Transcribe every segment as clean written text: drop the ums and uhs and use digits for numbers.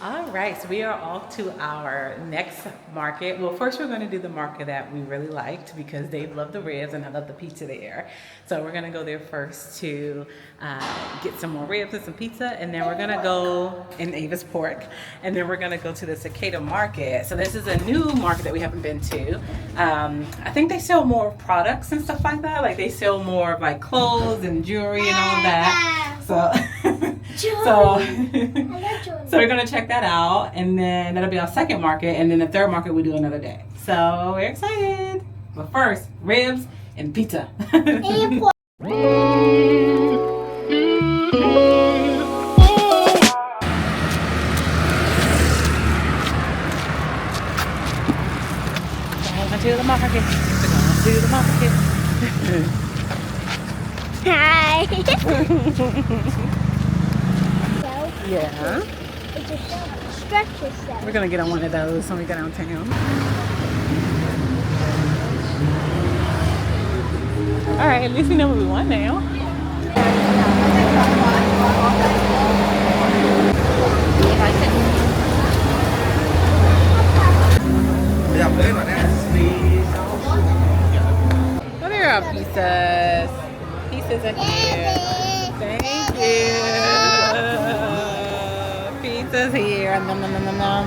All right, so we are off to our next market. Well, first we're going to do the market that we really liked because Dave loved the ribs and I love the pizza there. So we're going to go there first to get some more ribs and some pizza, and then we're going to go in Ava's Pork, and then we're going to go to the Cicada Market. So this is a new market that we haven't been to. I think they sell more products and stuff like that. Like they sell more of like clothes and jewelry and all that. So, so we're gonna check that out, and then that'll be our second market, and then the third market we do another day. So we're excited. But first, ribs and pizza. To the market. To the market. Hi. Yeah. It just stretches them. We're gonna get on one of those when we go downtown. All right, at least we know what we want now. Oh, there are pizzas. Pizzas are here. Thank you. Pizza's here. Nom nom nom nom nom.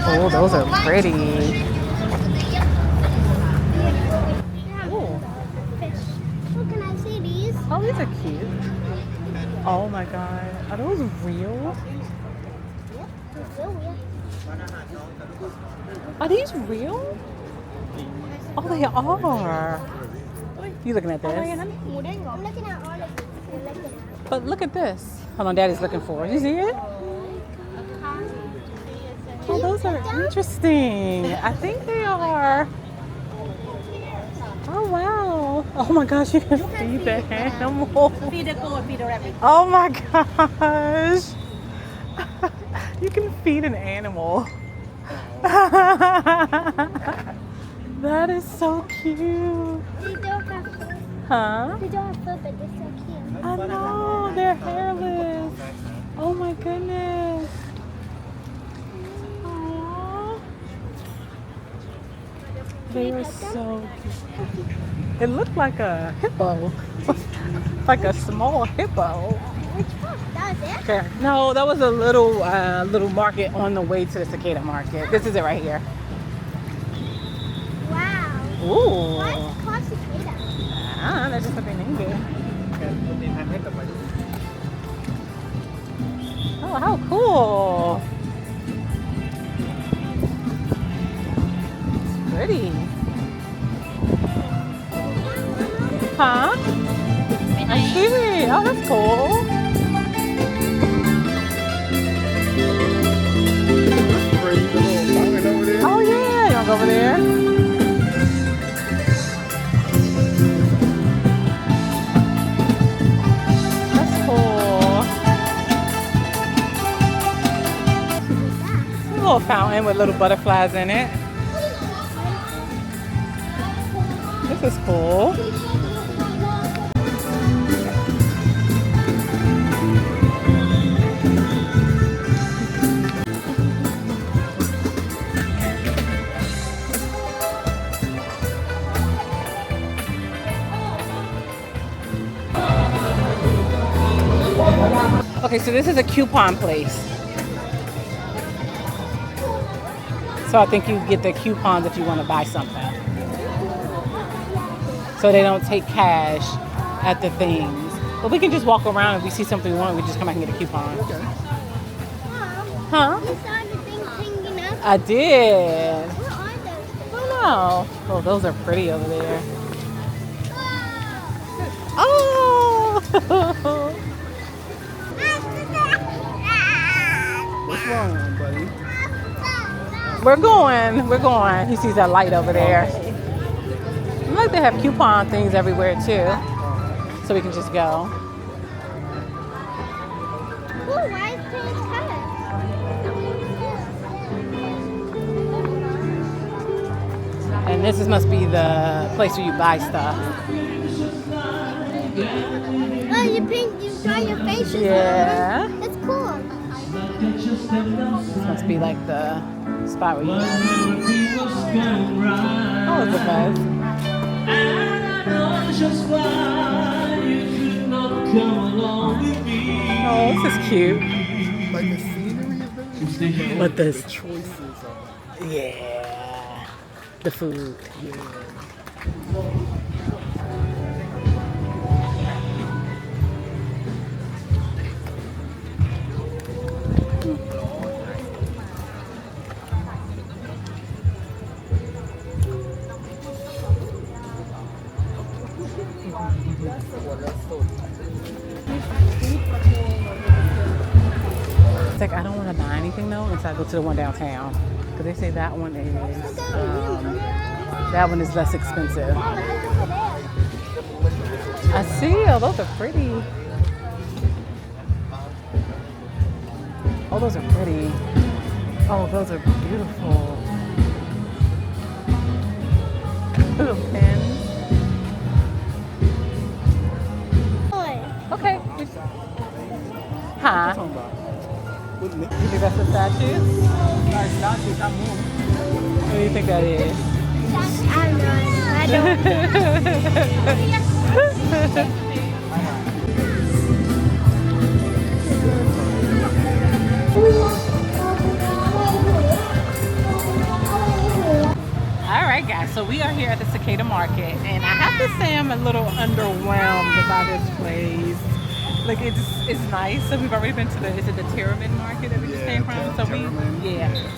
Oh, those are pretty. Oh, can I see these? Oh, these are cute. Oh my god. Are those real? Are these real? Oh, they are. You looking at this? I'm looking at all of these. But look at this. Hold on, Daddy's looking for it. You see it? Oh, those are interesting. I think they are. Oh, wow. Oh my gosh, you can feed the animal. Feed the goat, feed the rabbit. Oh my gosh. You can feed an animal. That is so cute. They don't have fur. Huh? They don't have fur, but they're so cute. I know, they're hairless. Oh my goodness. Aww. They are so cute. It looked like a hippo. Like a small hippo. Which one? That was it? Okay. No, that was a little market on the way to the Cicada Market. This is it right here. Wow. Ooh. Why is it called cicada? Ah, that's just what they named it. Oh, how cool. It's pretty. Huh? I see. Oh, that's cool. Oh, yeah. You want to go over there? That's cool. A little fountain with little butterflies in it. This is cool. Okay, so this is a coupon place. So I think you get the coupons if you want to buy something. So they don't take cash at the things. But we can just walk around. If we see something we want, we just come back and get a coupon. Mom, Huh? you saw the thing hanging up? I did. What are those? Oh no. Oh, those are pretty over there. Oh! What's wrong, buddy? We're going. He sees that light over there. I like they have coupon things everywhere too. So we can just go. Ooh, why is pink color? This must be the place where you buy stuff. Oh, you draw your faces. Yeah. That's cool. This must be like the spot where you buy. Oh, it's a buzz. Oh, this is cute. Like the scenery is very But the choices of yeah, the food. It's like I don't want to buy anything though until I go to the one downtown because they say that one is less expensive. I see. Oh, those are pretty. Oh, those are pretty. Oh, those are beautiful. Little pins. Okay. Huh? You think that's a statue? What do you think that is? I don't know. I don't. All right, guys. So we are here at the Cicada Market, and I have to say I'm a little underwhelmed by this place. Like it's nice. So we've already been to is it the Tamarind Market that we just came from? So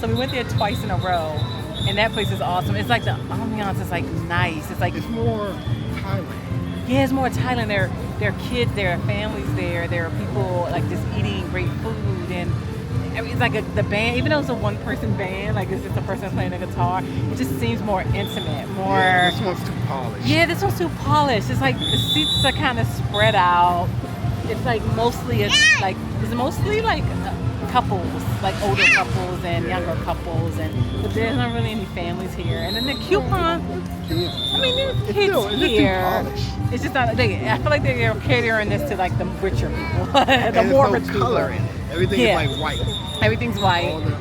so we went there twice in a row, and that place is awesome. It's like the ambiance is like nice. It's like it's more Thailand. Yeah, it's more Thailand. There are kids there, are families there. There are people like just eating great food, and I mean, it's like the band. Even though it's a one-person band, like it's just a person playing a guitar, it just seems more intimate. More. Yeah, this one's too polished. Yeah, this one's too polished. It's like the seats are kind of spread out. It's like mostly couples, like older couples and younger couples, but there's not really any families here. And then the coupon, I mean, there's kids here. It's just not. I feel like they're catering this to like the richer people, the more rich people. Everything is like white. Everything's white. All the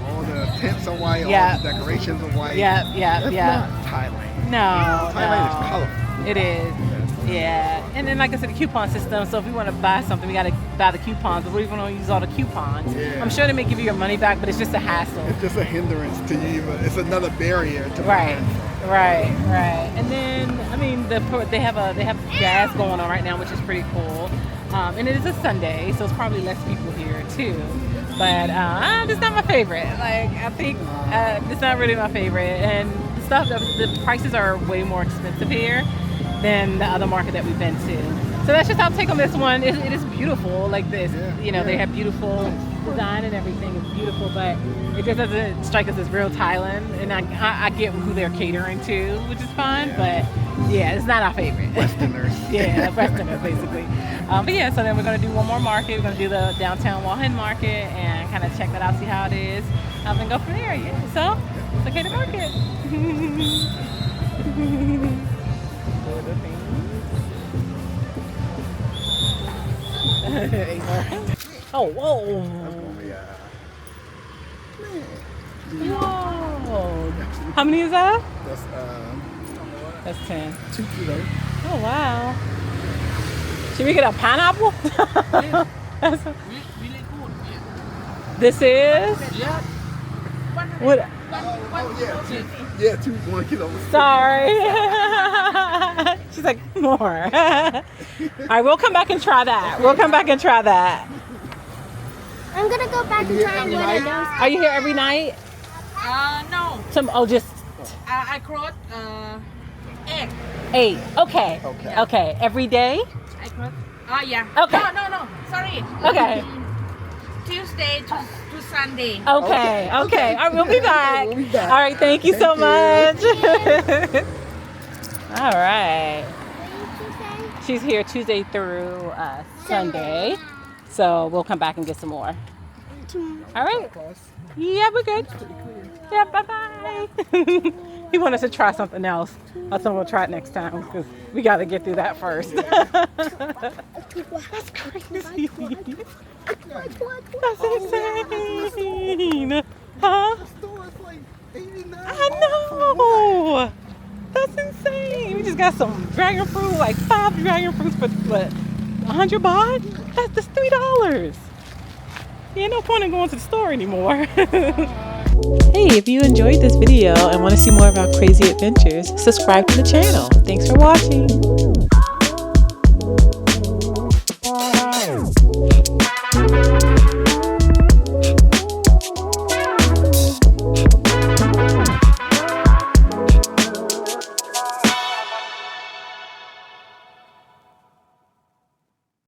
tents are white. Yeah. All the decorations are white. Yeah. That's not Thailand. No. Thailand is colorful. It is. Yeah, and then like I said, the coupon system. So if we want to buy something, we got to buy the coupons. But we don't want to use all the coupons. Yeah. I'm sure they may give you your money back, but it's just a hassle. It's just a hindrance to you. It's another barrier to Right. And then I mean, they have jazz going on right now, which is pretty cool. And it is a Sunday, so it's probably less people here too. But it's not my favorite. Like I think it's not really my favorite. And the prices are way more expensive here than the other market that we've been to. So that's just our take on this one. It is beautiful, like this. They have beautiful design and everything. It's beautiful, but it just doesn't strike us as real Thailand. And I get who they're catering to, which is fine. But yeah, it's not our favorite. Westerners. Westerners basically. But yeah, so then we're gonna do one more market. We're gonna do the downtown Hua Hin Market and kind of check that out, see how it is, and go from there. Yeah. So Cicada Market. Oh, whoa. Whoa. How many is that? That's 10. 2 kilos. Oh, wow. Should we get a pineapple? Really good. This is? Yeah. What? Yeah, 1 kilo. Sorry. She's like, more. All right, we'll come back and try that. I'm gonna go back and try one of those. Are you here every night? No. Just I cross 8. 8. Okay. Every day? I cross. Yeah. Okay. No. Sorry. Okay. Tuesday to Sunday. Okay. All right, we'll be back. We'll be back. All right, thank you so much. All right. She's here Tuesday through Sunday. So we'll come back and get some more. All right. Yeah, we're good. Yeah, bye-bye. He wanted to try something else. I told him we'll try it next time because we got to get through that first. That's crazy. That's insane. Huh? The store is like 89. I know. That's insane. We just got some dragon fruit, like 5 dragon fruits for what? 100 baht? That's $3. Yeah, no point in going to the store anymore. Hey, if you enjoyed this video and want to see more of our crazy adventures, subscribe to the channel. Thanks for watching.